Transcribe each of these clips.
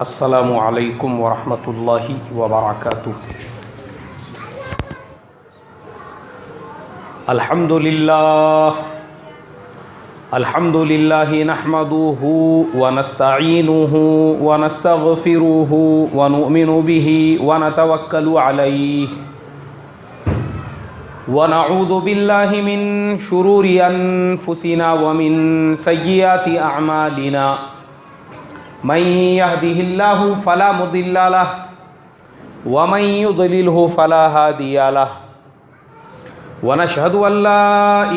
अस्सलामु अलैकुम वरहमतुल्लाहि वबरकातुह। अल्हम्दुलिल्लाहि नहमदुहु व नस्तईनुहु व नस्तगफिरुहु व नुमिनु बिही व नतवक्कलु अलैहि व नऊज़ु बिल्लाहि मिन शुरूरि अनफुसिना व मिन सय्यिआति अअमालिना। मन यहदिहिल्लाहु फला मुदिल्ल लहु व मन युद्लिलहु फला हादिय लहु व नशहदु अल्ला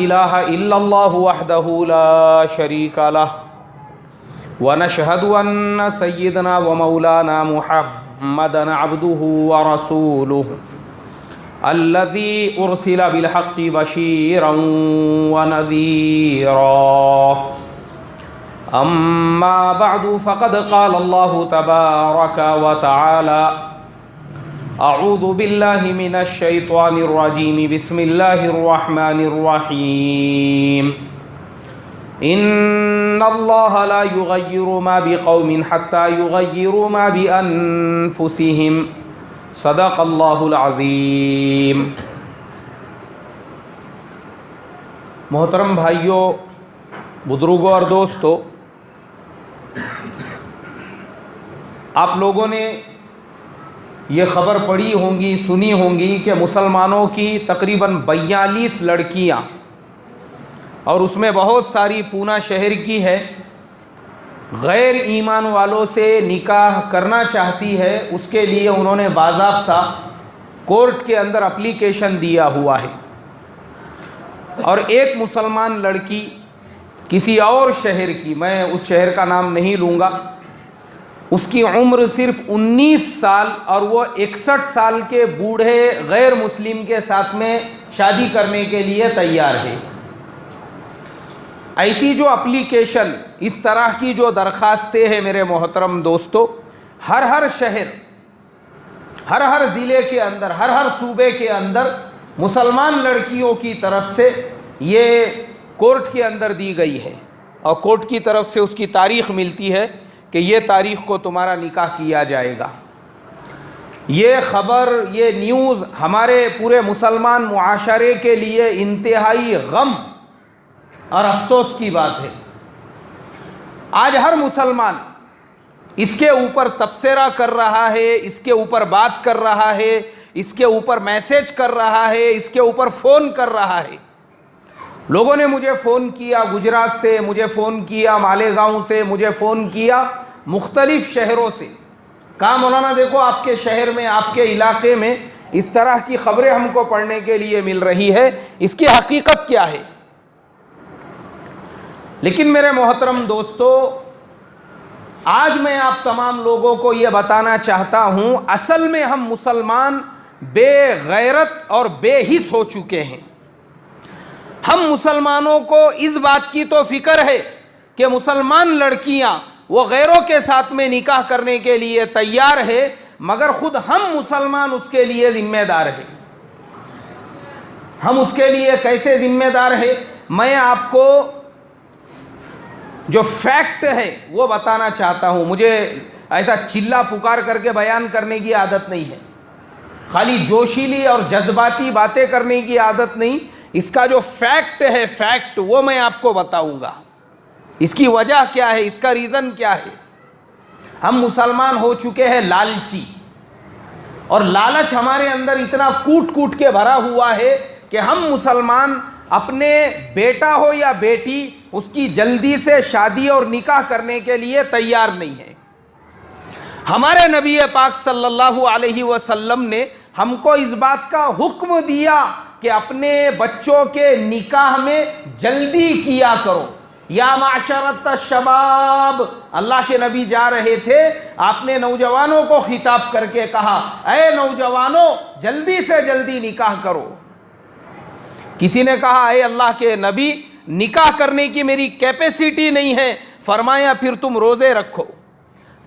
इलाहा इल्लल्लाहु वहदहु ला शरीका लहु व नशहदु अन्न सय्यिदना व मौलाना मुहम्मदन अब्दुहु व रसूलुहु अल्लज़ी उरसिला बिल हक़्क़ि बशीरन व नज़ीरा। अम्मा बअदु फ़क़द क़ाल अल्लाहु तबारक व तआला अऊज़ु बिल्लाहि मिनश शैतानिर रजीम बिस्मिल्लाहिर रहमानिर रहीम। इन्नल्लाहा ला युग़य्यिरु मा बिक़ौमिन हत्ता युग़य्यिरु मा बिअन्फुसिहिम। सदक़ल्लाहुल अज़ीम। मोहतरम भाइयों, बुजुर्गों और दोस्तों, आप लोगों ने ये ख़बर पढ़ी होंगी, सुनी होंगी कि मुसलमानों की तकरीबन 42 लड़कियां, और उसमें बहुत सारी पूना शहर की है, गैर ईमान वालों से निकाह करना चाहती है। उसके लिए उन्होंने बाज़ाब्ता कोर्ट के अंदर एप्लीकेशन दिया हुआ है। और एक मुसलमान लड़की किसी और शहर की, मैं उस शहर का नाम नहीं लूँगा, उसकी उम्र सिर्फ 19 साल और वो 61 साल के बूढ़े गैर मुस्लिम के साथ में शादी करने के लिए तैयार है। ऐसी जो एप्लीकेशन, इस तरह की जो दरखास्तें हैं मेरे मोहतरम दोस्तों, हर शहर, हर ज़िले के अंदर, हर सूबे के अंदर मुसलमान लड़कियों की तरफ से ये कोर्ट के अंदर दी गई है। और कोर्ट की तरफ से उसकी तारीख़ मिलती है कि ये तारीख़ को तुम्हारा निकाह किया जाएगा। ये ख़बर, ये न्यूज़ हमारे पूरे मुसलमान मुआशरे के लिए इंतहाई गम और अफसोस की बात है। आज हर मुसलमान इसके ऊपर तबसरा कर रहा है, इसके ऊपर बात कर रहा है, इसके ऊपर मैसेज कर रहा है, इसके ऊपर फ़ोन कर रहा है। लोगों ने मुझे फ़ोन किया गुजरात से, मुझे फ़ोन किया मालेगांव से, मुझे फ़ोन किया मुख्तलिफ़ शहरों से। कहा मौलाना देखो, आपके शहर में, आपके इलाके में इस तरह की ख़बरें हमको पढ़ने के लिए मिल रही है, इसकी हकीकत क्या है? लेकिन मेरे मोहतरम दोस्तों, आज मैं आप तमाम लोगों को ये बताना चाहता हूँ, असल में हम मुसलमान बेगैरत और बेहिस हो चुके हैं। हम मुसलमानों को इस बात की तो फ़िक्र है कि मुसलमान लड़कियां वो गैरों के साथ में निकाह करने के लिए तैयार है, मगर ख़ुद हम मुसलमान उसके लिए ज़िम्मेदार हैं। हम उसके लिए कैसे ज़िम्मेदार है? मैं आपको जो फैक्ट है वो बताना चाहता हूँ। मुझे ऐसा चिल्ला पुकार करके बयान करने की आदत नहीं है, खाली जोशीली और जज्बाती बातें करने की आदत नहीं। इसका जो फैक्ट है, फैक्ट, वो मैं आपको बताऊंगा। इसकी वजह क्या है, इसका रीज़न क्या है? हम मुसलमान हो चुके हैं लालची, और लालच हमारे अंदर इतना कूट कूट के भरा हुआ है कि हम मुसलमान अपने बेटा हो या बेटी, उसकी जल्दी से शादी और निकाह करने के लिए तैयार नहीं है। हमारे नबी पाक सल्लल्लाहु अलैहि वसल्लम ने हमको इस बात का हुक्म दिया कि अपने बच्चों के निकाह में जल्दी किया करो। या माशरत शबाब, अल्लाह के नबी जा रहे थे, आपने नौजवानों को खिताब करके कहा, ऐ नौजवानों, जल्दी से जल्दी निकाह करो। किसी ने कहा, ऐ अल्लाह के नबी, निकाह करने की मेरी कैपेसिटी नहीं है। फरमाया, फिर तुम रोज़े रखो।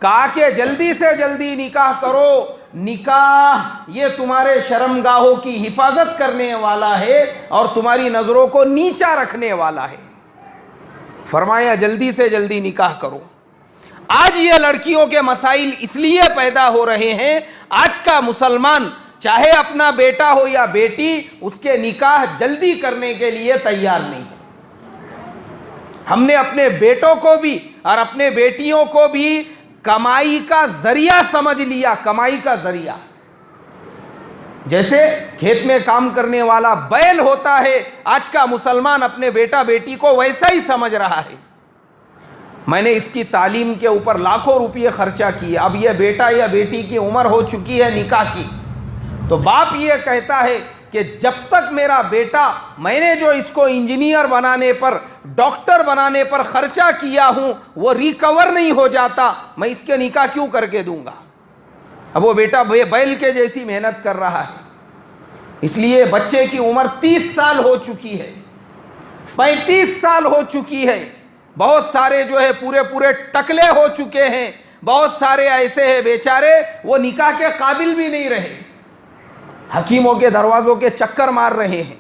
कहा कि जल्दी से जल्दी निकाह करो। निकाह ये तुम्हारे शर्मगाहों की हिफाजत करने वाला है और तुम्हारी नज़रों को नीचा रखने वाला है। फरमाया जल्दी से जल्दी निकाह करो। आज ये लड़कियों के मसाइल इसलिए पैदा हो रहे हैं, आज का मुसलमान चाहे अपना बेटा हो या बेटी, उसके निकाह जल्दी करने के लिए तैयार नहीं है। हमने अपने बेटों को भी और अपने बेटियों को भी कमाई का जरिया समझ लिया, कमाई का जरिया। जैसे खेत में काम करने वाला बैल होता है, आज का मुसलमान अपने बेटा बेटी को वैसा ही समझ रहा है। मैंने इसकी तालीम के ऊपर लाखों रुपये खर्चा किए, अब यह बेटा या बेटी की उम्र हो चुकी है निकाह की, तो बाप ये कहता है कि जब तक मेरा बेटा, मैंने जो इसको इंजीनियर बनाने पर, डॉक्टर बनाने पर खर्चा किया हूं, वो रिकवर नहीं हो जाता, मैं इसके निकाह क्यों करके दूंगा। अब वो बेटा बैल के जैसी मेहनत कर रहा है। इसलिए बच्चे की उम्र 30 साल हो चुकी है, 35 साल हो चुकी है, बहुत सारे जो है पूरे पूरे टकले हो चुके हैं, बहुत सारे ऐसे हैं बेचारे वो निकाह के काबिल भी नहीं रहे, हकीमों के दरवाज़ों के चक्कर मार रहे हैं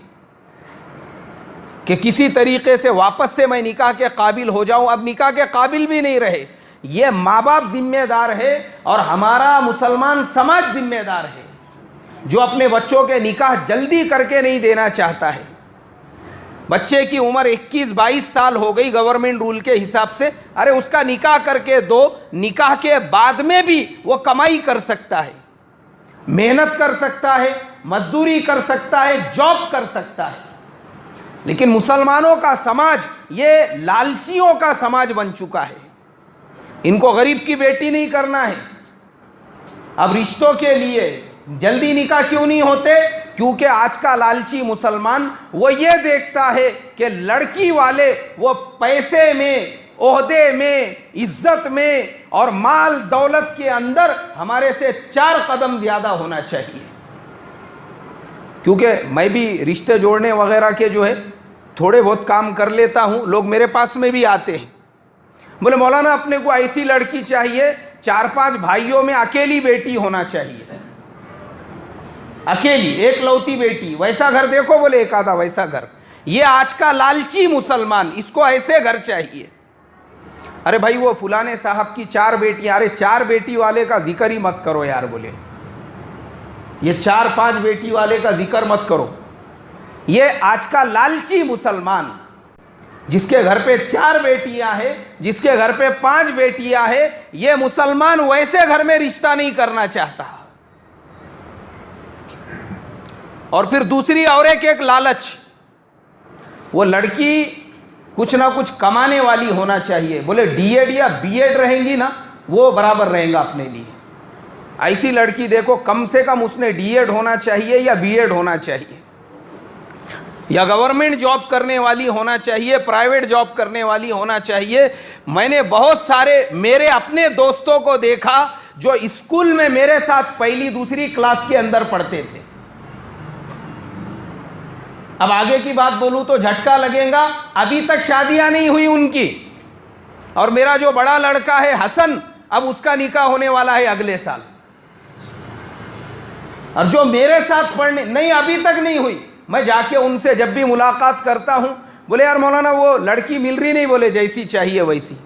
कि किसी तरीके से वापस से मैं निकाह के काबिल हो जाऊं, अब निकाह के काबिल भी नहीं रहे। ये माँ बाप जिम्मेदार है और हमारा मुसलमान समाज जिम्मेदार है, जो अपने बच्चों के निकाह जल्दी करके नहीं देना चाहता है। बच्चे की उम्र 21-22 साल हो गई गवर्नमेंट रूल के हिसाब से, अरे उसका निकाह करके दो, निकाह के बाद में भी वो कमाई कर सकता है, मेहनत कर सकता है, मजदूरी कर सकता है, जॉब कर सकता है। लेकिन मुसलमानों का समाज ये लालचियों का समाज बन चुका है, इनको गरीब की बेटी नहीं करना है। अब रिश्तों के लिए जल्दी निकाह क्यों नहीं होते, क्योंकि आज का लालची मुसलमान वो ये देखता है कि लड़की वाले वो पैसे में, ओहदे में, इज्जत में और माल दौलत के अंदर हमारे से 4 कदम ज्यादा होना चाहिए। क्योंकि मैं भी रिश्ते जोड़ने वगैरह के जो है थोड़े बहुत काम कर लेता हूँ, लोग मेरे पास में भी आते हैं, बोले मौलाना अपने को ऐसी लड़की चाहिए, 4-5 भाइयों में अकेली बेटी होना चाहिए, अकेली एकलौती बेटी, वैसा घर देखो, बोले एक आधा वैसा घर। ये आज का लालची मुसलमान, इसको ऐसे घर चाहिए। अरे भाई वो फुलाने साहब की 4 बेटियां, अरे 4 बेटी वाले का जिक्र ही मत करो यार, बोले ये 4-5 बेटी वाले का जिक्र मत करो। ये आज का लालची मुसलमान जिसके घर पे 4 बेटियां हैं, जिसके घर पे 5 बेटियां हैं, ये मुसलमान वैसे घर में रिश्ता नहीं करना चाहता। और फिर दूसरी और एक लालच, वो लड़की कुछ ना कुछ कमाने वाली होना चाहिए, बोले डीएड या बीएड रहेंगी ना वो बराबर रहेगा अपने लिए। ऐसी लड़की देखो, कम से कम उसने डीएड होना चाहिए या बीएड होना चाहिए, या गवर्नमेंट जॉब करने वाली होना चाहिए, प्राइवेट जॉब करने वाली होना चाहिए। मैंने बहुत सारे मेरे अपने दोस्तों को देखा जो स्कूल में मेरे साथ 1ली-2री क्लास के अंदर पढ़ते थे। अब आगे की बात बोलूं तो झटका लगेगा, अभी तक शादियां नहीं हुई उनकी। और मेरा जो बड़ा लड़का है हसन, अब उसका निकाह होने वाला है अगले साल। और जो मेरे साथ पढ़ने नहीं, अभी तक नहीं हुई। मैं जाके उनसे जब भी मुलाकात करता हूं, बोले यार मौलाना वो लड़की मिल रही नहीं, बोले जैसी चाहिए वैसी।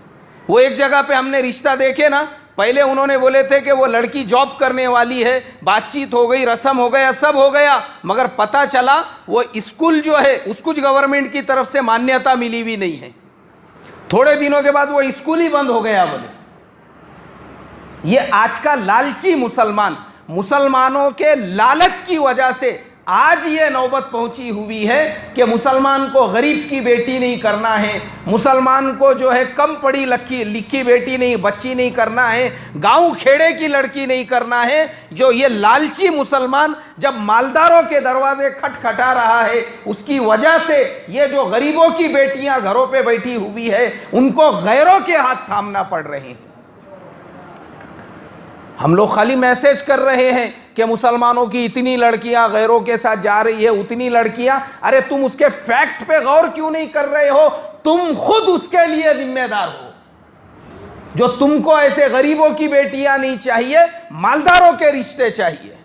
वो एक जगह पे हमने रिश्ता देखे ना, पहले उन्होंने बोले थे कि वो लड़की जॉब करने वाली है, बातचीत हो गई, रस्म हो गया, सब हो गया, मगर पता चला वो स्कूल जो है उसको गवर्नमेंट की तरफ से मान्यता मिली हुई नहीं है। थोड़े दिनों के बाद वो स्कूल ही बंद हो गया। बोले ये आज का लालची मुसलमान, मुसलमानों के लालच की वजह से आज ये नौबत पहुंची हुई है कि मुसलमान को गरीब की बेटी नहीं करना है, मुसलमान को जो है कम पढ़ी लिखी बेटी नहीं, बच्ची नहीं करना है, गांव खेड़े की लड़की नहीं करना है। जो ये लालची मुसलमान जब मालदारों के दरवाजे खटखटा रहा है, उसकी वजह से ये जो गरीबों की बेटियां घरों पे बैठी हुई है, उनको गैरों के हाथ थामना पड़ रहे हैं। हम लोग खाली मैसेज कर रहे हैं कि मुसलमानों की इतनी लड़कियां गैरों के साथ जा रही है, उतनी लड़कियां, अरे तुम उसके फैक्ट पे गौर क्यों नहीं कर रहे हो? तुम खुद उसके लिए जिम्मेदार हो। जो तुमको ऐसे गरीबों की बेटियां नहीं चाहिए, मालदारों के रिश्ते चाहिए।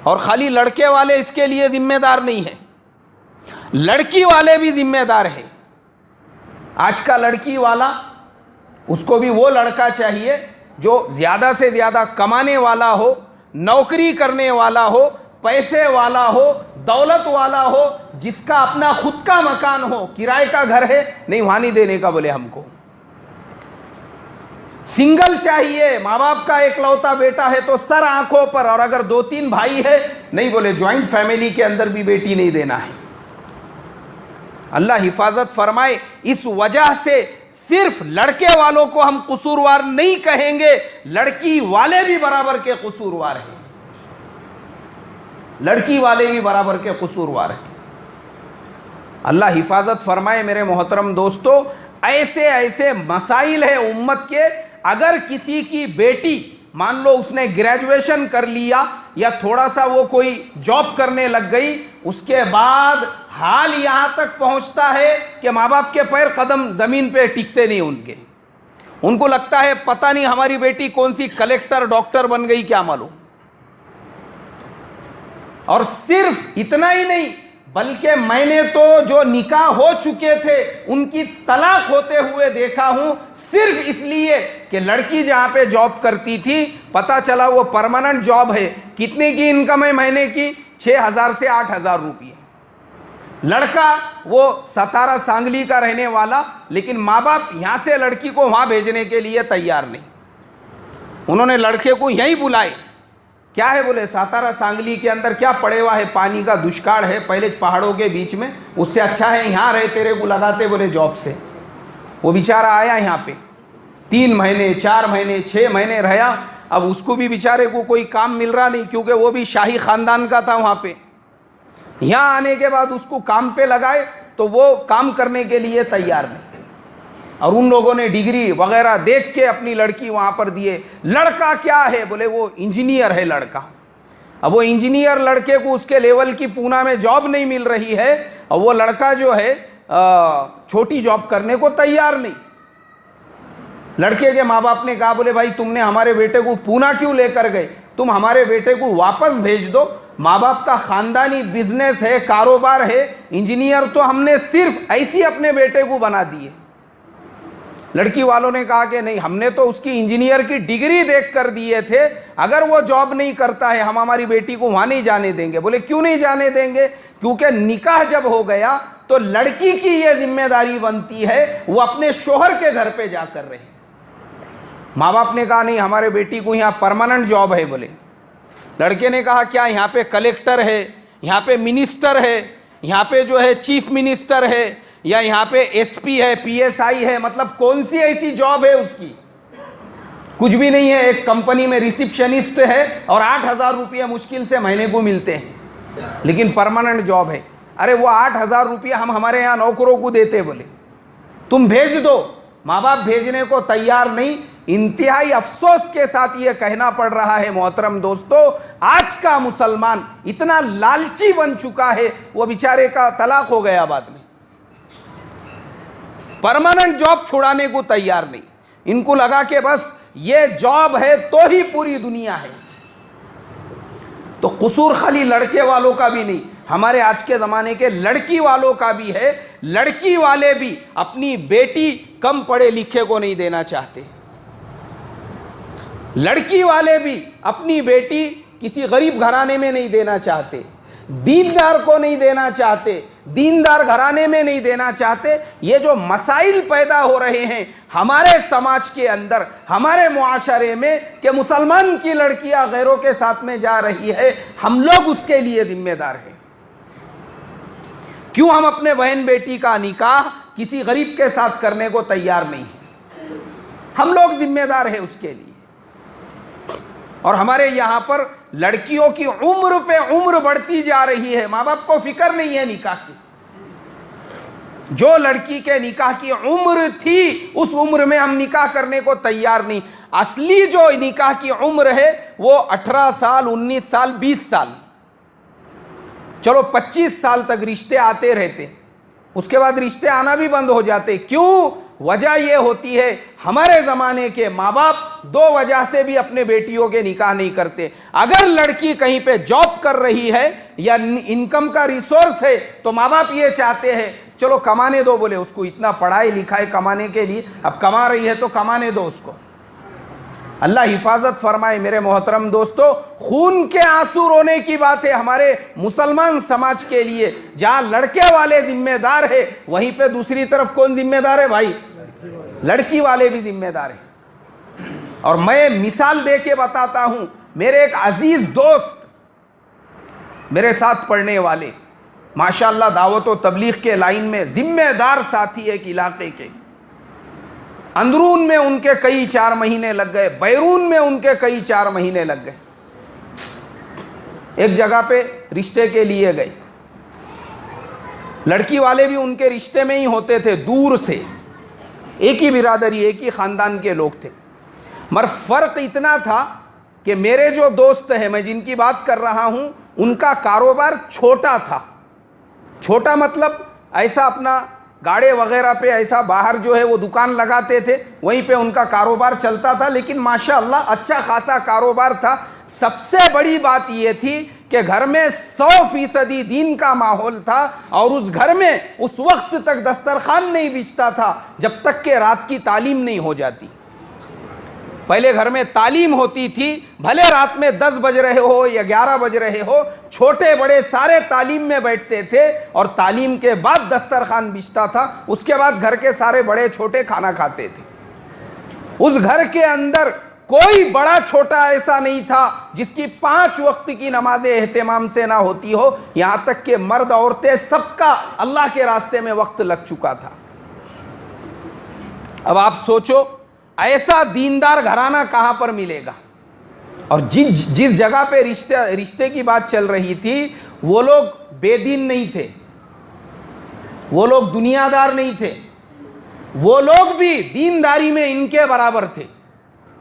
और खाली लड़के वाले इसके लिए जिम्मेदार नहीं है, लड़की वाले भी जिम्मेदार है। आज का लड़की वाला उसको भी वो लड़का चाहिए जो ज़्यादा से ज़्यादा कमाने वाला हो, नौकरी करने वाला हो, पैसे वाला हो, दौलत वाला हो, जिसका अपना खुद का मकान हो, किराए का घर है नहीं, वहाँ नहीं देने का बोले हमको। सिंगल चाहिए, माँ बाप का एकलौता बेटा है तो सर आंखों पर, और अगर 2-3 भाई है नहीं बोले ज्वाइंट फैमिली के अंदर भी बेटी नहीं देना है। अल्लाह हिफाजत फरमाए। इस वजह से सिर्फ लड़के वालों को हम कसूरवार नहीं कहेंगे, लड़की वाले भी बराबर के कसूरवार हैं, लड़की वाले भी बराबर के कसूरवार हैं। अल्लाह हिफाजत फरमाए। मेरे मोहतरम दोस्तों, ऐसे ऐसे मसाइल है उम्मत के। अगर किसी की बेटी मान लो उसने ग्रेजुएशन कर लिया या थोड़ा सा वो कोई जॉब करने लग गई, उसके बाद हाल यहां तक पहुंचता है कि माँ बाप के पैर कदम जमीन पे टिकते नहीं उनके, उनको लगता है पता नहीं हमारी बेटी कौन सी कलेक्टर डॉक्टर बन गई, क्या मालूम। और सिर्फ इतना ही नहीं, बल्कि मैंने तो जो निकाह हो चुके थे उनकी तलाक होते हुए देखा हूं, सिर्फ इसलिए कि लड़की जहां पे जॉब करती थी पता चला वो परमानेंट जॉब है। कितने की इनकम है महीने की? 6,000 से 8,000 रुपये। लड़का वो सतारा सांगली का रहने वाला, लेकिन माँ बाप यहां से लड़की को वहां भेजने के लिए तैयार नहीं। उन्होंने लड़के को यहीं बुलाए। क्या है बोले, सातारा सांगली के अंदर क्या पड़े हुआ है, पानी का दुष्काल है पहले पहाड़ों के बीच में, उससे अच्छा है यहाँ रहे, तेरे को लगाते बोले जॉब से। वो बेचारा आया यहाँ पे 3 महीने 4 महीने 6 महीने रहा। अब उसको भी बेचारे को कोई काम मिल रहा नहीं, क्योंकि वो भी शाही ख़ानदान का था वहाँ पे। यहाँ आने के बाद उसको काम पे लगाए तो वो काम करने के लिए तैयार नहीं, और उन लोगों ने डिग्री वगैरह देख के अपनी लड़की वहाँ पर दिए। लड़का क्या है बोले, वो इंजीनियर है लड़का। अब वो इंजीनियर लड़के को उसके लेवल की पूना में जॉब नहीं मिल रही है, और वो लड़का जो है छोटी जॉब करने को तैयार नहीं। लड़के के माँ बाप ने कहा बोले भाई तुमने हमारे बेटे को पूना क्यों लेकर गए, तुम हमारे बेटे को वापस भेज दो। माँ बाप का खानदानी बिजनेस है, कारोबार है, इंजीनियर तो हमने सिर्फ ऐसी अपने बेटे को बना दिए। लड़की वालों ने कहा कि नहीं, हमने तो उसकी इंजीनियर की डिग्री देख कर दिए थे, अगर वो जॉब नहीं करता है हम हमारी बेटी को वहां नहीं जाने देंगे। बोले क्यों नहीं जाने देंगे? क्योंकि निकाह जब हो गया तो लड़की की ये जिम्मेदारी बनती है वो अपने शोहर के घर पे जाकर रहे। माँ बाप ने कहा नहीं, हमारे बेटी को यहाँ परमानेंट जॉब है। बोले लड़के ने कहा क्या यहाँ पे कलेक्टर है, यहाँ पे मिनिस्टर है, यहाँ पे जो है चीफ मिनिस्टर है, या यहाँ पे एसपी है, पीएसआई है, मतलब कौन सी ऐसी जॉब है उसकी? कुछ भी नहीं है। एक कंपनी में रिसेप्शनिस्ट है और 8,000 रुपये मुश्किल से महीने को मिलते हैं, लेकिन परमानेंट जॉब है। अरे वो 8,000 रुपये हम हमारे यहाँ नौकरों को देते, बोले तुम भेज दो। माँ बाप भेजने को तैयार नहीं। इंतहाई अफसोस के साथ ये कहना पड़ रहा है मोहतरम दोस्तों, आज का मुसलमान इतना लालची बन चुका है, वो बेचारे का तलाक हो गया बाद में, परमानेंट जॉब छुड़ाने को तैयार नहीं। इनको लगा कि बस ये जॉब है तो ही पूरी दुनिया है। तो कसूर खाली लड़के वालों का भी नहीं, हमारे आज के ज़माने के लड़की वालों का भी है। लड़की वाले भी अपनी बेटी कम पढ़े लिखे को नहीं देना चाहते। लड़की वाले भी अपनी बेटी किसी गरीब घराने में नहीं देना चाहते, दीनदार को नहीं देना चाहते, दीनदार घराने में नहीं देना चाहते। ये जो मसाइल पैदा हो रहे हैं हमारे समाज के अंदर, हमारे मुआशरे में, कि मुसलमान की लड़कियां गैरों के साथ में जा रही है, हम लोग उसके लिए जिम्मेदार हैं। क्यों हम अपने बहन बेटी का निकाह किसी गरीब के साथ करने को तैयार नहीं? हम लोग जिम्मेदार हैं उसके लिए। और हमारे यहाँ पर लड़कियों की उम्र पे उम्र बढ़ती जा रही है, माँ बाप को फिक्र नहीं है निकाह की। जो लड़की के निकाह की उम्र थी उस उम्र में हम निकाह करने को तैयार नहीं। असली जो निकाह की उम्र है वो 18 साल, 19 साल, 20 साल, चलो 25 साल तक रिश्ते आते रहते, उसके बाद रिश्ते आना भी बंद हो जाते। क्यों? वजह यह होती है हमारे ज़माने के माँ बाप 2 वजह से भी अपने बेटियों के निकाह नहीं करते। अगर लड़की कहीं पे जॉब कर रही है या इनकम का रिसोर्स है तो माँ बाप ये चाहते हैं चलो कमाने दो, बोले उसको इतना पढ़ाई लिखाई कमाने के लिए, अब कमा रही है तो कमाने दो उसको। अल्लाह हिफाजत फरमाए। मेरे मोहतरम दोस्तों, खून के आंसू रोने की बात है हमारे मुसलमान समाज के लिए। जहां लड़के वाले जिम्मेदार है, वहीं पे दूसरी तरफ कौन जिम्मेदार है भाई? लड़की वाले भी जिम्मेदार है। और मैं मिसाल दे के बताता हूं, मेरे एक अजीज दोस्त, मेरे साथ पढ़ने वाले, माशाअल्लाह दावत व तबलीग के लाइन में जिम्मेदार साथी एक इलाके के, अंदरून में उनके कई 4 महीने लग गए, बैरून में उनके कई 4 महीने लग गए। एक जगह पे रिश्ते के लिए गए, लड़की वाले भी उनके रिश्ते में ही होते थे, दूर से, एक ही बिरादरी, एक ही ख़ानदान के लोग थे। मगर फ़र्क इतना था कि मेरे जो दोस्त हैं, मैं जिनकी बात कर रहा हूँ, उनका कारोबार छोटा था। छोटा मतलब ऐसा अपना गाड़े वगैरह पे ऐसा बाहर जो है वो दुकान लगाते थे, वहीं पे उनका कारोबार चलता था, लेकिन माशाअल्लाह अच्छा खासा कारोबार था। सबसे बड़ी बात ये थी कि घर में 100% दीन का माहौल था, और उस घर में उस वक्त तक दस्तरखान नहीं बिछता था जब तक कि रात की तालीम नहीं हो जाती। पहले घर में तालीम होती थी, भले रात में 10 बज रहे हो या 11 बज रहे हो, छोटे बड़े सारे तालीम में बैठते थे, और तालीम के बाद दस्तरखान बिछता था। उसके बाद घर के सारे बड़े छोटे खाना खाते थे। उस घर के अंदर कोई बड़ा छोटा ऐसा नहीं था जिसकी 5 वक्त की नमाजें एहतमाम से ना होती हो। यहां तक कि मर्द औरतें सबका अल्लाह के रास्ते में वक्त लग चुका था। अब आप सोचो, ऐसा दीनदार घराना कहां पर मिलेगा? और जिस जगह पे रिश्ते की बात चल रही थी, वो लोग बेदीन नहीं थे, वो लोग दुनियादार नहीं थे, वो लोग भी दीनदारी में इनके बराबर थे।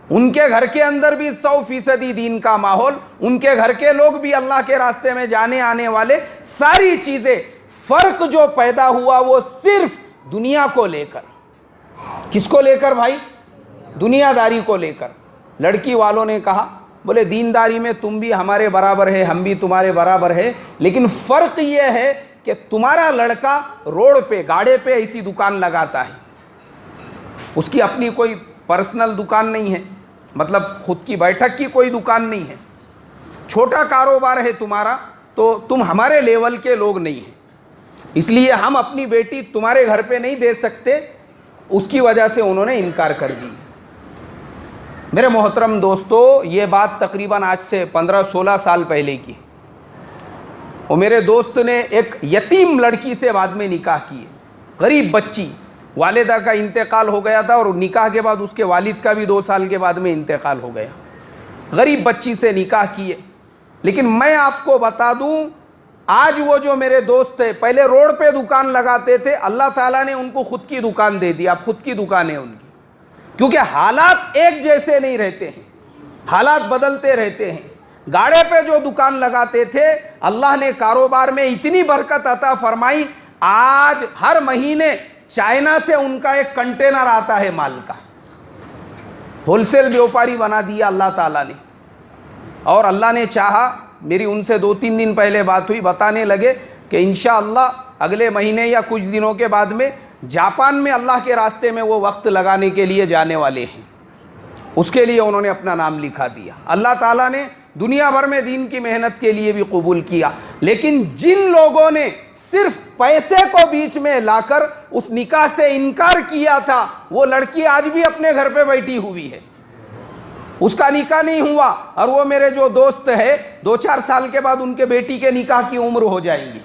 उनके घर के अंदर भी 100% दीन का माहौल, उनके घर के लोग भी अल्लाह के रास्ते में जाने आने वाले, सारी चीजें। फर्क जो पैदा हुआ वो सिर्फ दुनिया को लेकर। किसको लेकर भाई? दुनियादारी को लेकर। लड़की वालों ने कहा, बोले दीनदारी में तुम भी हमारे बराबर है, हम भी तुम्हारे बराबर है, लेकिन फ़र्क ये है कि तुम्हारा लड़का रोड पे, गाड़े पे ऐसी दुकान लगाता है, उसकी अपनी कोई पर्सनल दुकान नहीं है, मतलब खुद की बैठक की कोई दुकान नहीं है, छोटा कारोबार है तुम्हारा, तो तुम हमारे लेवल के लोग नहीं हैं, इसलिए हम अपनी बेटी तुम्हारे घर पे नहीं दे सकते। उसकी वजह से उन्होंने इनकार कर दी। मेरे मोहतरम दोस्तों, ये बात तकरीबन आज से 15-16 साल पहले की। और मेरे दोस्त ने एक यतीम लड़की से बाद में निकाह किए, गरीब बच्ची, वालिदा का इंतकाल हो गया था, और निकाह के बाद उसके वालिद का भी 2 साल के बाद में इंतकाल हो गया। गरीब बच्ची से निकाह किए। लेकिन मैं आपको बता दूं, आज वो जो मेरे दोस्त है, पहले रोड पे दुकान लगाते थे, अल्लाह ताला ने उनको खुद की दुकान दे दी। अब खुद की दुकान है उनकी, क्योंकि हालात एक जैसे नहीं रहते हैं, हालात बदलते रहते हैं। गाड़े पे जो दुकान लगाते थे, अल्लाह ने कारोबार में इतनी बरकत अता फरमाई, आज हर महीने चाइना से उनका एक कंटेनर आता है माल का। होलसेल व्यापारी बना दिया अल्लाह ताला ने। और अल्लाह ने चाहा, मेरी उनसे 2-3 दिन पहले बात हुई, बताने लगे कि इंशाअल्लाह अगले महीने या कुछ दिनों के बाद में जापान में अल्लाह के रास्ते में वो वक्त लगाने के लिए जाने वाले हैं। उसके लिए उन्होंने अपना नाम लिखा दिया। अल्लाह ताला ने दुनिया भर में दीन की मेहनत के लिए भी कबूल किया। लेकिन जिन लोगों ने सिर्फ पैसे को बीच में लाकर उस निकाह से इनकार किया था, वो लड़की आज भी अपने घर पे बैठी हुई है, उसका निकाह नहीं हुआ। और वो मेरे जो दोस्त है, 2-4 साल के बाद उनके बेटी के निकाह की उम्र हो जाएगी।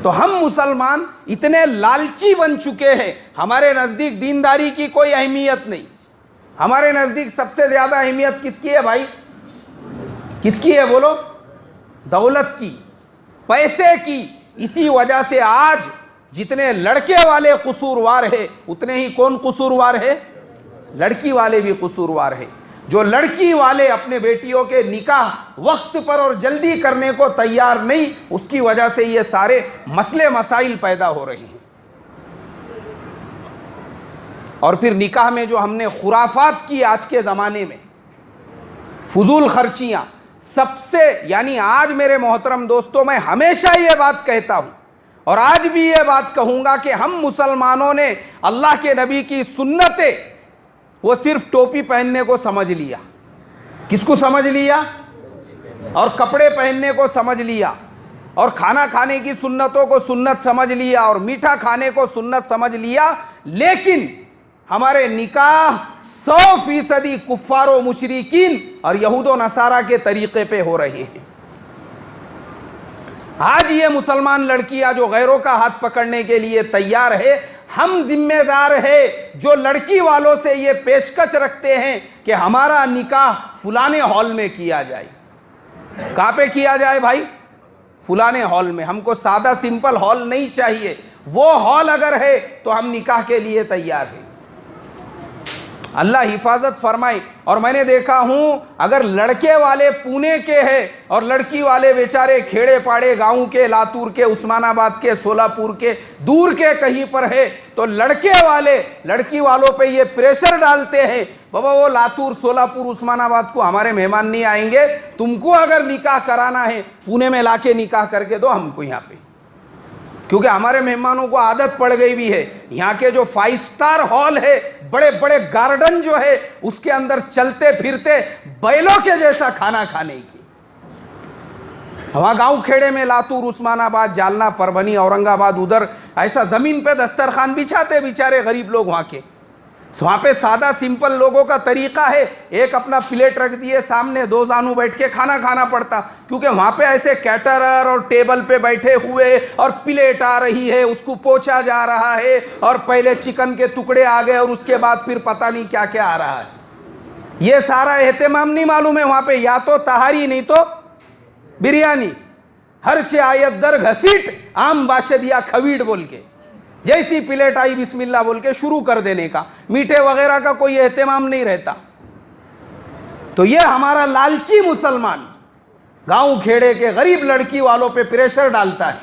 तो हम मुसलमान इतने लालची बन चुके हैं, हमारे नज़दीक दीनदारी की कोई अहमियत नहीं। हमारे नज़दीक सबसे ज़्यादा अहमियत किसकी है भाई? किसकी है बोलो? दौलत की, पैसे की। इसी वजह से आज जितने लड़के वाले कसूरवार है, उतने ही कौन कसूरवार है? लड़की वाले भी कसूरवार है। जो लड़की वाले अपने बेटियों के निकाह वक्त पर और जल्दी करने को तैयार नहीं, उसकी वजह से ये सारे मसले मसाइल पैदा हो रहे हैं। और फिर निकाह में जो हमने खुराफात की आज के ज़माने में, फजूल खर्चियाँ, सबसे, यानी आज मेरे मोहतरम दोस्तों, मैं हमेशा ये बात कहता हूं और आज भी ये बात कहूंगा कि हम मुसलमानों ने अल्लाह के नबी की सुन्नतें वो सिर्फ टोपी पहनने को समझ लिया। किसको समझ लिया? और कपड़े पहनने को समझ लिया, और खाना खाने की सुन्नतों को सुन्नत समझ लिया, और मीठा खाने को सुन्नत समझ लिया। लेकिन हमारे निकाह 100% कुफ्फारो मुशरिकीन और यहूदो नसारा के तरीके पे हो रहे हैं। आज ये मुसलमान लड़कियां जो गैरों का हाथ पकड़ने के लिए तैयार है, हम जिम्मेदार है जो लड़की वालों से ये पेशकश रखते हैं कि हमारा निकाह फुलाने हॉल में किया जाए। कहां पे किया जाए भाई? फुलाने हॉल में। हमको सादा सिंपल हॉल नहीं चाहिए, वो हॉल अगर है तो हम निकाह के लिए तैयार हैं। अल्लाह हिफाजत फरमाए। और मैंने देखा हूं, अगर लड़के वाले पुणे के हैं और लड़की वाले बेचारे खेड़े पाड़े गांव के, लातूर के, उस्मानाबाद के, सोलापुर के, दूर के कहीं पर है, तो लड़के वाले लड़की वालों पे ये प्रेशर डालते हैं, बाबा वो लातूर, सोलापुर, उस्मानाबाद को हमारे मेहमान नहीं आएंगे, तुमको अगर निकाह कराना है पुणे में लाके निकाह करके दो हमको यहाँ पे। क्योंकि हमारे मेहमानों को आदत पड़ गई भी है, यहाँ के जो 5 स्टार हॉल है, बड़े बड़े गार्डन जो है, उसके अंदर चलते फिरते बैलों के जैसा खाना खाने की। वहाँ गांव खेड़े में लातूर, उस्मानाबाद, जालना, परभनी, औरंगाबाद, उधर ऐसा जमीन पे दस्तरखान बिछाते बेचारे गरीब लोग वहाँ के। वहाँ पे सादा सिंपल लोगों का तरीका है, एक अपना प्लेट रख दिए सामने, 2 जानू बैठ के खाना खाना पड़ता। क्योंकि वहाँ पे ऐसे कैटरर और टेबल पे बैठे हुए और प्लेट आ रही है, उसको पोंछा जा रहा है, और पहले चिकन के टुकड़े आ गए और उसके बाद फिर पता नहीं क्या क्या आ रहा है। ये सारा एहतमाम नहीं मालूम है वहाँ पे, या तो तहारी नहीं तो बिरयानी, हर छे आयत दर घसीट आम बाशदिया खवीड़ बोल के, जैसी प्लेट आई बिस्मिल्लाह बोल के शुरू कर देने का। मीठे वगैरह का कोई एहतमाम नहीं रहता। तो ये हमारा लालची मुसलमान गांव खेड़े के गरीब लड़की वालों पे प्रेशर डालता है।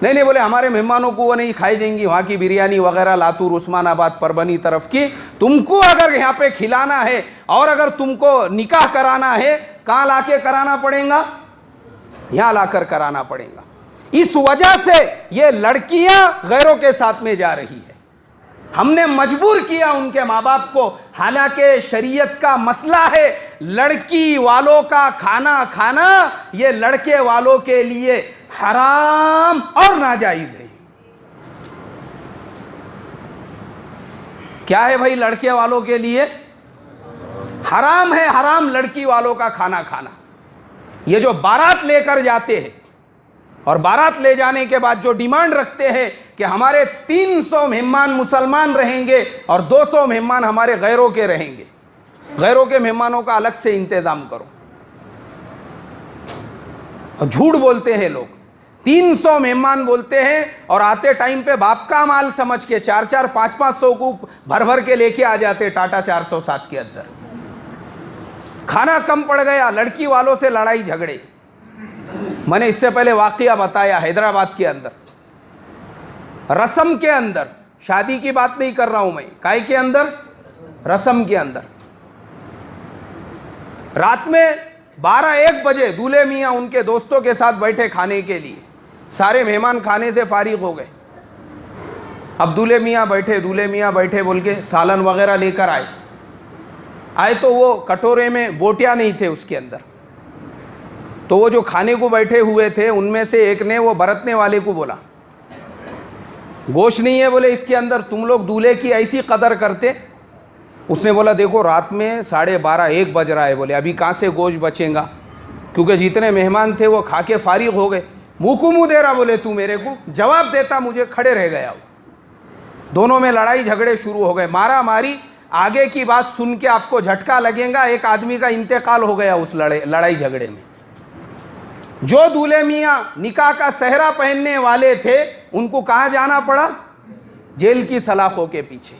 नहीं नहीं बोले हमारे मेहमानों को वो नहीं खाई देंगी, वहाँ की बिरयानी वगैरह लातूर, उस्मानाबाद, परभनी तरफ की, तुमको अगर यहाँ पे खिलाना है और अगर तुमको निकाह कराना है, कहाँ लाके कराना पड़ेगा? यहाँ लाकर कराना पड़ेगा। इस वजह से ये लड़कियां गैरों के साथ में जा रही है। हमने मजबूर किया उनके माँ बाप को, हालांकि शरीयत का मसला है, लड़की वालों का खाना खाना ये लड़के वालों के लिए हराम और नाजायज है। क्या है भाई? लड़के वालों के लिए हराम है, हराम लड़की वालों का खाना खाना। ये जो बारात लेकर जाते हैं और बारात ले जाने के बाद जो डिमांड रखते हैं कि हमारे 300 मेहमान मुसलमान रहेंगे और 200 मेहमान हमारे गैरों के रहेंगे, गैरों के मेहमानों का अलग से इंतजाम करो। और झूठ बोलते हैं लोग, 300 मेहमान बोलते हैं और आते टाइम पे बाप का माल समझ के 4-4, 5-500 को भर भर के लेके आ जाते टाटा 407 के अंदर। खाना कम पड़ गया, लड़की वालों से लड़ाई झगड़े। मैंने इससे पहले वाकया बताया हैदराबाद के अंदर, रस्म के अंदर, शादी की बात नहीं कर रहा हूं मैं, काय के अंदर? रस्म के अंदर। रात में 12-1 बजे दूल्हे मियाँ उनके दोस्तों के साथ बैठे खाने के लिए, सारे मेहमान खाने से फारिग हो गए। अब दूल्हे मियाँ बैठे बोल के सालन वगैरह लेकर आए तो वो कटोरे में बोटियाँ नहीं थे उसके अंदर। तो वो जो खाने को बैठे हुए थे उनमें से एक ने वो बरतने वाले को बोला, गोश्त नहीं है बोले इसके अंदर, तुम लोग दूल्हे की ऐसी कदर करते। उसने बोला देखो रात में 12:30-1 बज रहा है, बोले अभी कहाँ से गोश्त बचेगा, क्योंकि जितने मेहमान थे वो खा के फारिग हो गए। मुँह को मुँह दे रहा, बोले तू मेरे को जवाब देता, मुझे खड़े रह गया। दोनों में लड़ाई झगड़े शुरू हो गए, मारा मारी। आगे की बात सुन के आपको झटका लगेगा, एक आदमी का इंतकाल हो गया उस लड़ाई झगड़े में। जो दूल्हे मियाँ निकाह का सेहरा पहनने वाले थे उनको कहाँ जाना पड़ा? जेल की सलाखों के पीछे।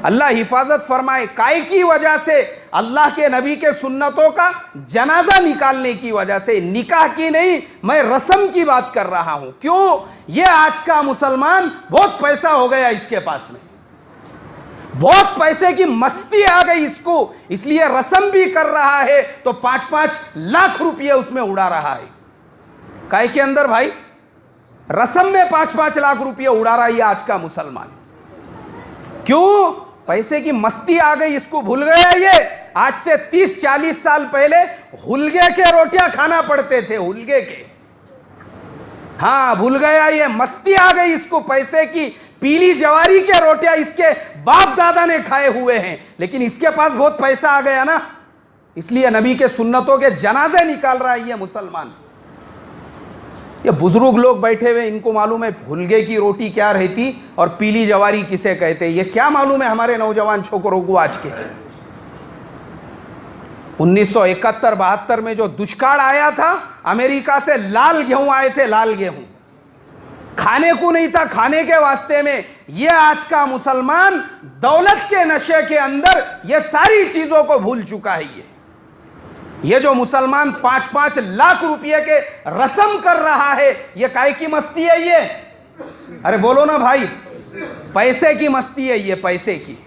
अल्लाह हिफाजत फरमाए। काय की वजह से? अल्लाह के नबी के सुन्नतों का जनाजा निकालने की वजह से। निकाह की नहीं, मैं रस्म की बात कर रहा हूं। क्यों? ये आज का मुसलमान बहुत पैसा हो गया इसके पास में, बहुत पैसे की मस्ती आ गई इसको, इसलिए रस्म भी कर रहा है तो 5-5 लाख रुपये उसमें उड़ा रहा है। काय के अंदर भाई? रस्म में 5-5 लाख रुपये उड़ा रहा है आज का मुसलमान। क्यों? पैसे की मस्ती आ गई, इसको भूल गया ये आज से 30-40 साल पहले हुलगे के रोटियां खाना पड़ते थे, हुलगे के। हाँ, भूल गया ये, मस्ती आ गई इसको, पैसे की पीली जवारी के रोटियां इसके बाप दादा ने खाए हुए हैं, लेकिन इसके पास बहुत पैसा आ गया ना, इसलिए नबी के सुन्नतों के जनाजे निकाल रहा है ये मुसलमान। ये बुजुर्ग लोग बैठे हुए, इनको मालूम है हुलगे की रोटी क्या रहती और पीली जवारी किसे कहते हैं। ये क्या मालूम है हमारे नौजवान छोकरों को आज के? 1971-72 में जो दुष्काल आया था, अमेरिका से लाल गेहूं आए थे, लाल गेहूं खाने को नहीं था, खाने के वास्ते में ये आज का मुसलमान दौलत के नशे के अंदर ये सारी चीजों को भूल चुका है। ये जो मुसलमान 5-5 लाख रुपए के रस्म कर रहा है, ये काय की मस्ती है ये? अरे बोलो ना भाई, पैसे की मस्ती है ये, पैसे की।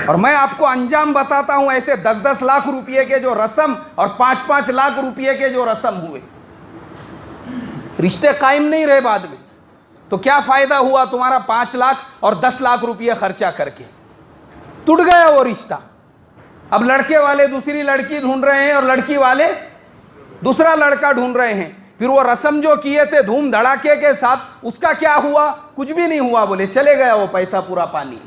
और मैं आपको अंजाम बताता हूं, ऐसे 10-10 लाख रुपए के जो रस्म और 5-5 लाख रुपए के जो रस्म हुए, रिश्ते कायम नहीं रहे बाद में, तो क्या फायदा हुआ तुम्हारा 5 लाख और 10 लाख रुपये खर्चा करके? टूट गया वो रिश्ता। अब लड़के वाले दूसरी लड़की ढूंढ रहे हैं और लड़की वाले दूसरा लड़का ढूंढ रहे हैं। फिर वो रस्म जो किए थे धूम धड़ाके के साथ, उसका क्या हुआ? कुछ भी नहीं हुआ, बोले चले गया वो पैसा पूरा पानी।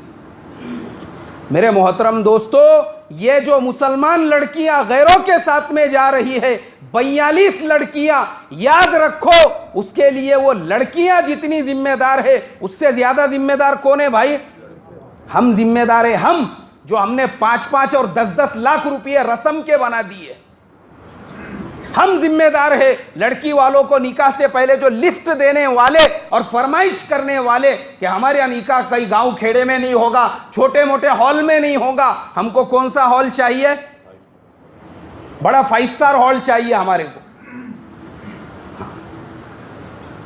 मेरे मोहतरम दोस्तों, ये जो मुसलमान लड़कियां गैरों के साथ में जा रही है, 42 लड़कियां, याद रखो उसके लिए वो लड़कियां जितनी जिम्मेदार है, उससे ज्यादा जिम्मेदार कौन है भाई? हम जिम्मेदार है, हम जो हमने 5-5 और 10-10 लाख रुपये रस्म के बना दिए। हम जिम्मेदार है लड़की वालों को निकाह से पहले जो लिस्ट देने वाले और फरमाइश करने वाले कि हमारे यहाँ निकाह कई गांव खेड़े में नहीं होगा, छोटे मोटे हॉल में नहीं होगा। हमको कौन सा हॉल चाहिए? बड़ा 5 स्टार हॉल चाहिए हमारे को,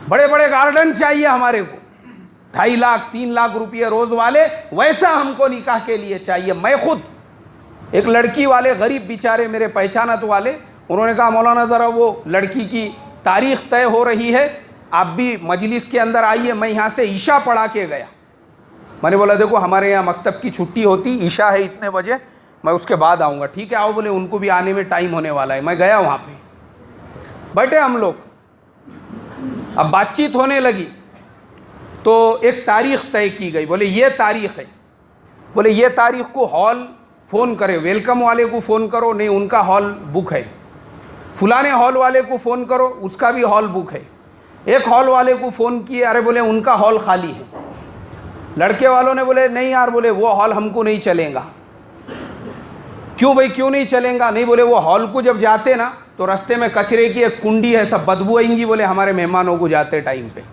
बड़े बड़े गार्डन चाहिए हमारे को, 2.5 लाख 3 लाख रुपये रोज वाले, वैसा हमको निकाह के लिए चाहिए। मैं खुद एक लड़की वाले गरीब बेचारे मेरे पहचानत वाले, उन्होंने कहा मौलाना ज़रा वो लड़की की तारीख़ तय हो रही है, आप भी मजलिस के अंदर आइए। मैं यहाँ से ईशा पढ़ा के गया। मैंने बोला देखो हमारे यहाँ मकतब की छुट्टी होती, ईशा है इतने बजे, मैं उसके बाद आऊँगा। ठीक है आओ। बोले उनको भी आने में टाइम होने वाला है। मैं गया वहाँ पे, बैठे हम लोग, अब बातचीत होने लगी तो एक तारीख़ तय की गई। बोले ये तारीख़ है, बोले ये तारीख़ को हॉल फ़ोन करे, वेलकम वाले को फ़ोन करो, नहीं उनका हॉल बुक है। फुलाने हॉल वाले को फ़ोन करो, उसका भी हॉल बुक है। एक हॉल वाले को फ़ोन किए, अरे बोले उनका हॉल खाली है। लड़के वालों ने बोले नहीं यार, बोले वो हॉल हमको नहीं चलेगा। क्यों भाई क्यों नहीं चलेगा? नहीं बोले वो हॉल को जब जाते ना तो रास्ते में कचरे की एक कुंडी है, सब बदबू आएंगी बोले हमारे मेहमानों को जाते टाइम पे।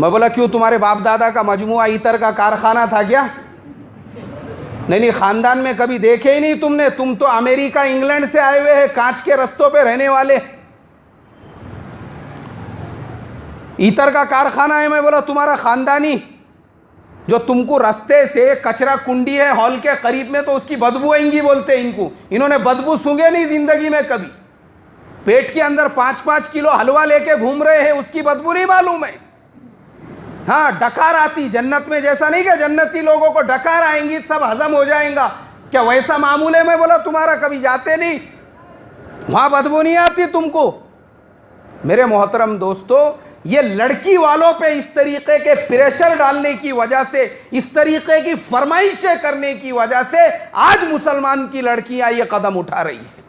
मैं बोला क्यों, तुम्हारे बाप दादा का मजमुआ इतर का कारखाना था क्या? नहीं खानदान में कभी देखे ही नहीं तुमने, तुम तो अमेरिका इंग्लैंड से आए हुए हैं, कांच के रस्तों पे रहने वाले। इतर का कारखाना है। मैं बोला तुम्हारा खानदानी जो तुमको रास्ते से कचरा कुंडी है हॉल के करीब में, तो उसकी बदबू आएंगी बोलते इनको। इन्होंने बदबू सूंघे नहीं जिंदगी में कभी। पेट के अंदर 5-5 किलो हलवा लेके घूम रहे हैं, उसकी बदबू नहीं मालूम है। हाँ डकार आती जन्नत में, जैसा नहीं कि जन्नती लोगों को डकार आएंगी सब हजम हो जाएगा, क्या वैसा मामूल है? मैं बोला तुम्हारा कभी जाते नहीं, वहां बदबू नहीं आती तुमको। मेरे मोहतरम दोस्तों, ये लड़की वालों पे इस तरीके के प्रेशर डालने की वजह से, इस तरीके की फरमाइशें करने की वजह से आज मुसलमान की लड़कियां ये कदम उठा रही है।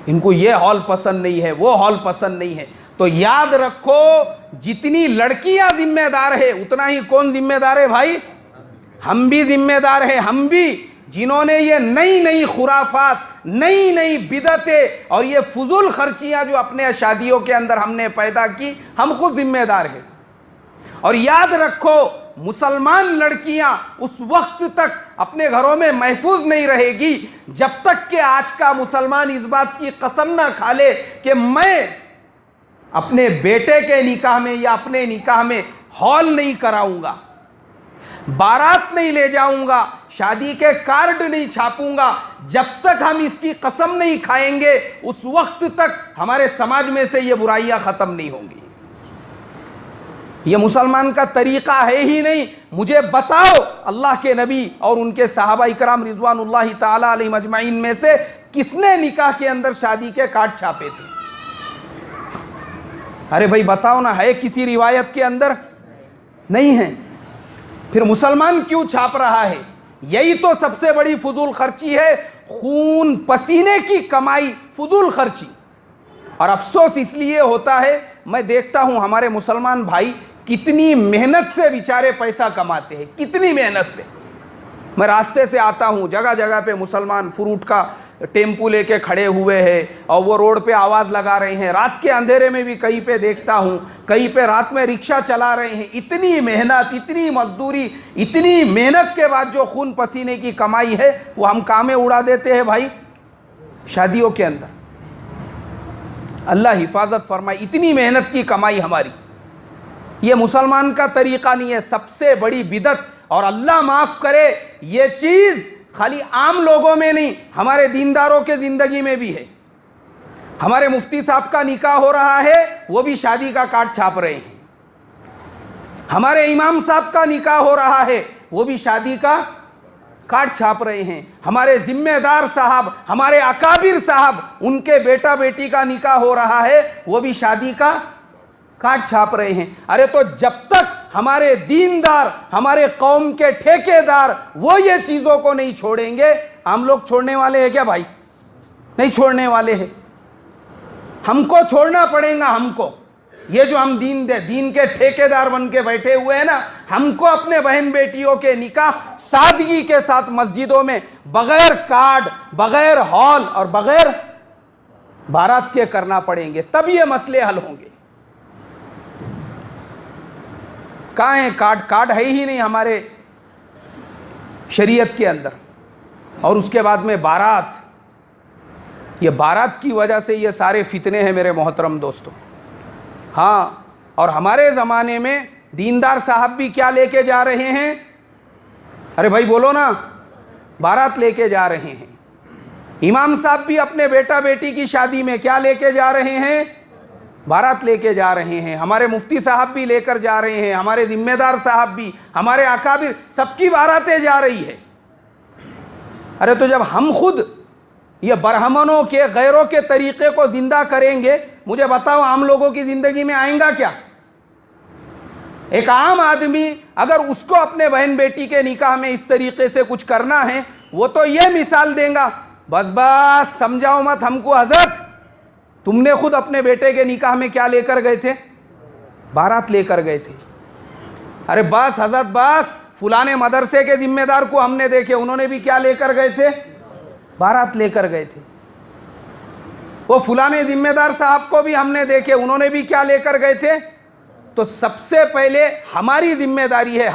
इनको ये हॉल पसंद नहीं है, वो हॉल पसंद नहीं है। तो याद रखो जितनी लड़कियां जिम्मेदार है उतना ही कौन जिम्मेदार है भाई? हम भी जिम्मेदार है। हम भी, जिन्होंने ये नई नई खुराफात, नई नई बिदतें और ये फजूल खर्चियां जो अपने शादियों के अंदर हमने पैदा की, हम खुद जिम्मेदार हैं। और याद रखो मुसलमान लड़कियां उस वक्त तक अपने घरों में महफूज नहीं रहेगी जब तक कि आज का मुसलमान इस बात की कसम ना खा ले कि मैं अपने बेटे के निकाह में या अपने निकाह में हॉल नहीं कराऊंगा, बारात नहीं ले जाऊंगा, शादी के कार्ड नहीं छापूंगा, जब तक हम इसकी कसम नहीं खाएंगे उस वक्त तक हमारे समाज में से ये बुराइयां खत्म नहीं होंगी। ये मुसलमान का तरीका है ही नहीं। मुझे बताओ अल्लाह के नबी और उनके सहाबा इकराम रिजवानुल्लाहि ताला अलैहिम अजमाइन में से किसने निकाह के अंदर शादी के कार्ड छापे थे? अरे भाई बताओ ना, है किसी रिवायत के अंदर? नहीं है। फिर मुसलमान क्यों छाप रहा है? यही तो सबसे बड़ी फजूल खर्ची है, खून पसीने की कमाई, फजूल खर्ची। और अफसोस इसलिए होता है, मैं देखता हूं हमारे मुसलमान भाई कितनी मेहनत से बेचारे पैसा कमाते हैं, कितनी मेहनत से। मैं रास्ते से आता हूं, जगह जगह पे मुसलमान फ्रूट का टेम्पू लेके खड़े हुए हैं और वो रोड पे आवाज़ लगा रहे हैं। रात के अंधेरे में भी कहीं पे देखता हूँ, कहीं पे रात में रिक्शा चला रहे हैं। इतनी मेहनत, इतनी मजदूरी, इतनी मेहनत के बाद जो खून पसीने की कमाई है वो हम कामें उड़ा देते हैं भाई शादियों के अंदर। अल्लाह हिफाजत फरमाए, इतनी मेहनत की कमाई हमारी। ये मुसलमान का तरीका नहीं है, सबसे बड़ी बिदत। और अल्लाह माफ़ करे, ये चीज़ खाली आम लोगों में नहीं, हमारे दीनदारों के ज़िंदगी में भी है। हमारे मुफ्ती साहब का निकाह हो रहा है, वो भी शादी का कार्ड छाप रहे हैं। हमारे इमाम साहब का निकाह हो रहा है, वो भी शादी का कार्ड छाप रहे हैं। हमारे जिम्मेदार साहब, हमारे अकाबिर साहब, उनके बेटा बेटी का निकाह हो रहा है, वो भी शादी का कार्ड छाप रहे हैं। अरे तो जब तक हमारे दीनदार, हमारे कौम के ठेकेदार वो ये चीज़ों को नहीं छोड़ेंगे, हम लोग छोड़ने वाले हैं क्या भाई? नहीं छोड़ने वाले हैं। हमको छोड़ना पड़ेगा। हमको ये जो हम दीन के ठेकेदार बन के बैठे हुए हैं ना, हमको अपने बहन बेटियों के निकाह सादगी के साथ मस्जिदों में बगैर कार्ड, बगैर हॉल और बगैर बारात के करना पड़ेंगे, तब ये मसले हल होंगे। कहाँ है कार्ड? कार्ड है ही नहीं हमारे शरीयत के अंदर। और उसके बाद में बारात, ये बारात की वजह से ये सारे फितने हैं मेरे मोहतरम दोस्तों। हाँ, और हमारे ज़माने में दीनदार साहब भी क्या लेके जा रहे हैं? अरे भाई बोलो ना, बारात लेके जा रहे हैं। इमाम साहब भी अपने बेटा बेटी की शादी में क्या लेके जा रहे हैं? बारात लेके जा रहे हैं। हमारे मुफ्ती साहब भी लेकर जा रहे हैं, हमारे जिम्मेदार साहब भी, हमारे अकाबिर, सबकी बारातें जा रही है। अरे तो जब हम खुद ये बरहमनों के, गैरों के तरीक़े को ज़िंदा करेंगे, मुझे बताओ आम लोगों की ज़िंदगी में आएगा क्या? एक आम आदमी अगर उसको अपने बहन बेटी के निकाह में इस तरीक़े से कुछ करना है, वो तो ये मिसाल देगा, बस बस समझाओ मत हमको हज़रत, तुमने खुद अपने बेटे के निकाह में क्या लेकर गए थे? बारात लेकर गए थे। अरे बस हज़रत बस, फुलाने मदरसे के जिम्मेदार को हमने देखे, उन्होंने भी क्या लेकर गए थे? बारात लेकर गए थे। वो फुलाने जिम्मेदार साहब को भी हमने देखे, उन्होंने भी क्या लेकर गए थे? तो सबसे पहले हमारी जिम्मेदारी है,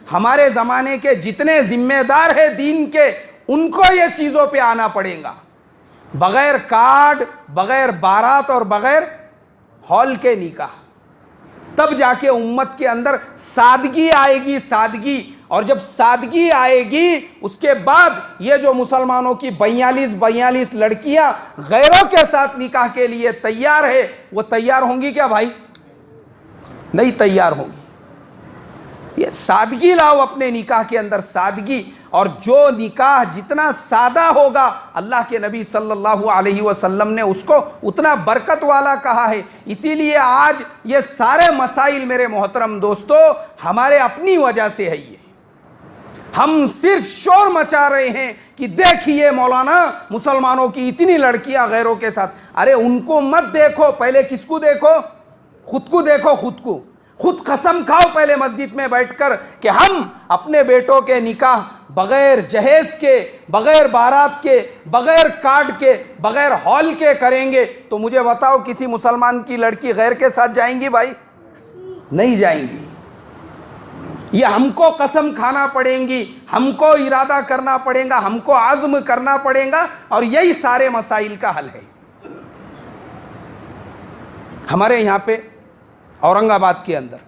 हमारे ज़माने के जितने जिम्मेदार हैं दीन के, उनको ये चीज़ों पे आना पड़ेगा। बग़ैर कार्ड, बग़ैर बारात और बग़ैर हॉल के निकाह, तब जाके उम्मत के अंदर सादगी आएगी, सादगी। और जब सादगी आएगी, उसके बाद ये जो मुसलमानों की 42 लड़कियां गैरों के साथ निकाह के लिए तैयार है, वो तैयार होंगी क्या भाई? नहीं तैयार होंगी। ये सादगी लाओ अपने निकाह के अंदर, सादगी। और जो निकाह जितना सादा होगा, अल्लाह के नबी सल्लल्लाहु अलैहि वसल्लम ने उसको उतना बरकत वाला कहा है। इसीलिए आज ये सारे मसाइल मेरे मोहतरम दोस्तों हमारे अपनी वजह से है। ये हम सिर्फ शोर मचा रहे हैं कि देखिए मौलाना, मुसलमानों की इतनी लड़कियां गैरों के साथ। अरे उनको मत देखो, पहले किसको देखो? खुद को देखो, खुद कसम खाओ पहले मस्जिद में बैठकर कि हम अपने बेटों के निकाह बगैर जहेज के, बगैर बारात के, बगैर कार्ड के, बगैर हॉल के करेंगे। तो मुझे बताओ किसी मुसलमान की लड़की गैर के साथ जाएंगी भाई? नहीं जाएंगी। ये हमको कसम खाना पड़ेगी, हमको इरादा करना पड़ेगा, हमको आज़्म करना पड़ेगा। और यही सारे मसाइल का हल है। हमारे यहाँ पे औरंगाबाद के अंदर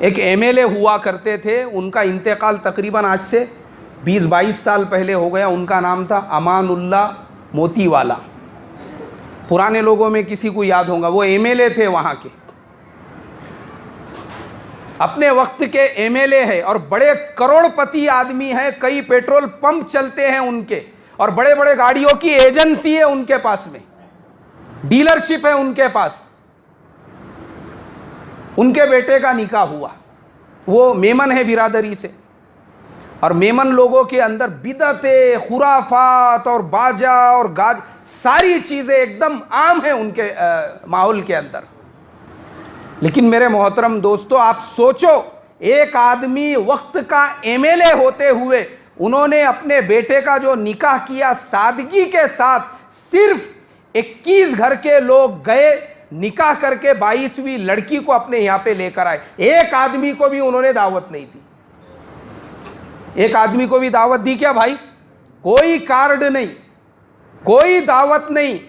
एक एमएलए हुआ करते थे, उनका इंतकाल तकरीबन आज से 20-22 साल पहले हो गया। उनका नाम था अमानुल्लाह मोतीवाला। पुराने लोगों में किसी को याद होगा, वो एमएलए थे वहाँ के, अपने वक्त के एमएलए है और बड़े करोड़पति आदमी हैं। कई पेट्रोल पंप चलते हैं उनके, और बड़े बड़े गाड़ियों की एजेंसी है उनके पास में, डीलरशिप है उनके पास। उनके बेटे का निकाह हुआ, वो मेमन है बिरादरी से, और मेमन लोगों के अंदर बिदअतें, खुराफात और बाजा और गाज सारी चीज़ें एकदम आम है उनके माहौल के अंदर। लेकिन मेरे मोहतरम दोस्तों, आप सोचो, एक आदमी वक्त का एमएलए होते हुए उन्होंने अपने बेटे का जो निकाह किया सादगी के साथ, सिर्फ 21 घर के लोग गए, निकाह करके 22वीं लड़की को अपने यहाँ पे लेकर आए। एक आदमी को भी उन्होंने दावत नहीं दी। एक आदमी को भी दावत दी क्या भाई? कोई कार्ड नहीं, कोई दावत नहीं,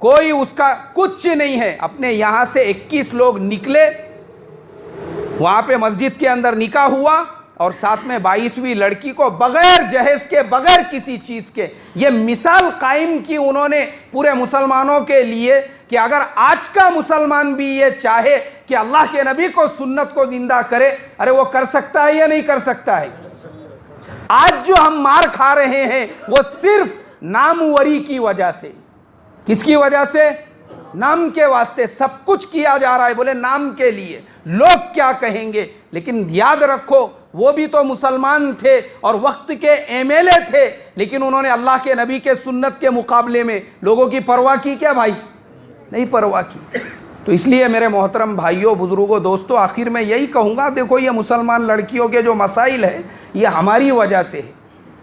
कोई उसका कुछ नहीं है। अपने यहाँ से 21 लोग निकले, वहाँ पे मस्जिद के अंदर निकाह हुआ, और साथ में 22वीं लड़की को बगैर जहेज के, बगैर किसी चीज़ के, ये मिसाल कायम की उन्होंने पूरे मुसलमानों के लिए कि अगर आज का मुसलमान भी ये चाहे कि अल्लाह के नबी को, सुन्नत को जिंदा करे, अरे वो कर सकता है या नहीं कर सकता है? आज जो हम मार खा रहे हैं वो सिर्फ नामवरी की वजह से। किसकी वजह से? नाम के वास्ते सब कुछ किया जा रहा है, बोले नाम के लिए, लोग क्या कहेंगे। लेकिन याद रखो, वो भी तो मुसलमान थे और वक्त के एमएलए थे, लेकिन उन्होंने अल्लाह के नबी के सुन्नत के मुकाबले में लोगों की परवाह की क्या भाई? नहीं परवाह की। तो इसलिए मेरे मोहतरम भाइयों, बुजुर्गों, दोस्तों, आखिर में यही कहूँगा, देखो ये मुसलमान लड़कियों के जो मसाइल है ये हमारी वजह से है।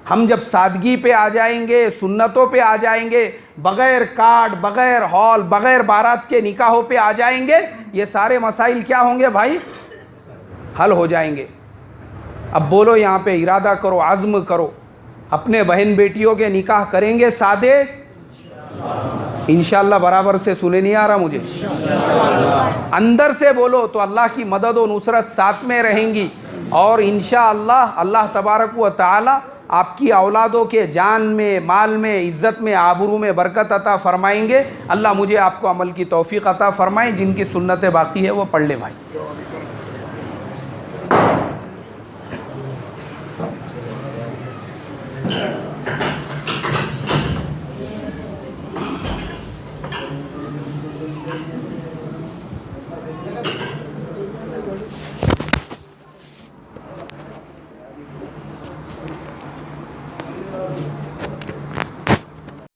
हम जब सादगी पे आ जाएंगे, सुन्नतों पे आ जाएंगे, बग़ैर कार्ड, बग़ैर हॉल, बग़ैर बारात के निकाहों पे आ जाएंगे, ये सारे मसाइल क्या होंगे भाई? हल हो जाएंगे। अब बोलो, यहाँ पे इरादा करो, आज़्म करो, अपने बहन बेटियों के निकाह करेंगे सादे? इंशाअल्लाह। बराबर से सुने नहीं आ रहा मुझे? अंदर से बोलो तो अल्लाह की मदद और नुसरत साथ में रहेंगी, और इंशाअल्लाह अल्लाह तबारक व तआला आपकी औलादों के जान में, माल में, इज़्ज़त में, आबरू में बरकत अता फरमाएंगे। अल्लाह मुझे आपको अमल की तौफीक अता फरमाए। जिनकी सुन्नतें बाकी है वो पढ़ ले भाई।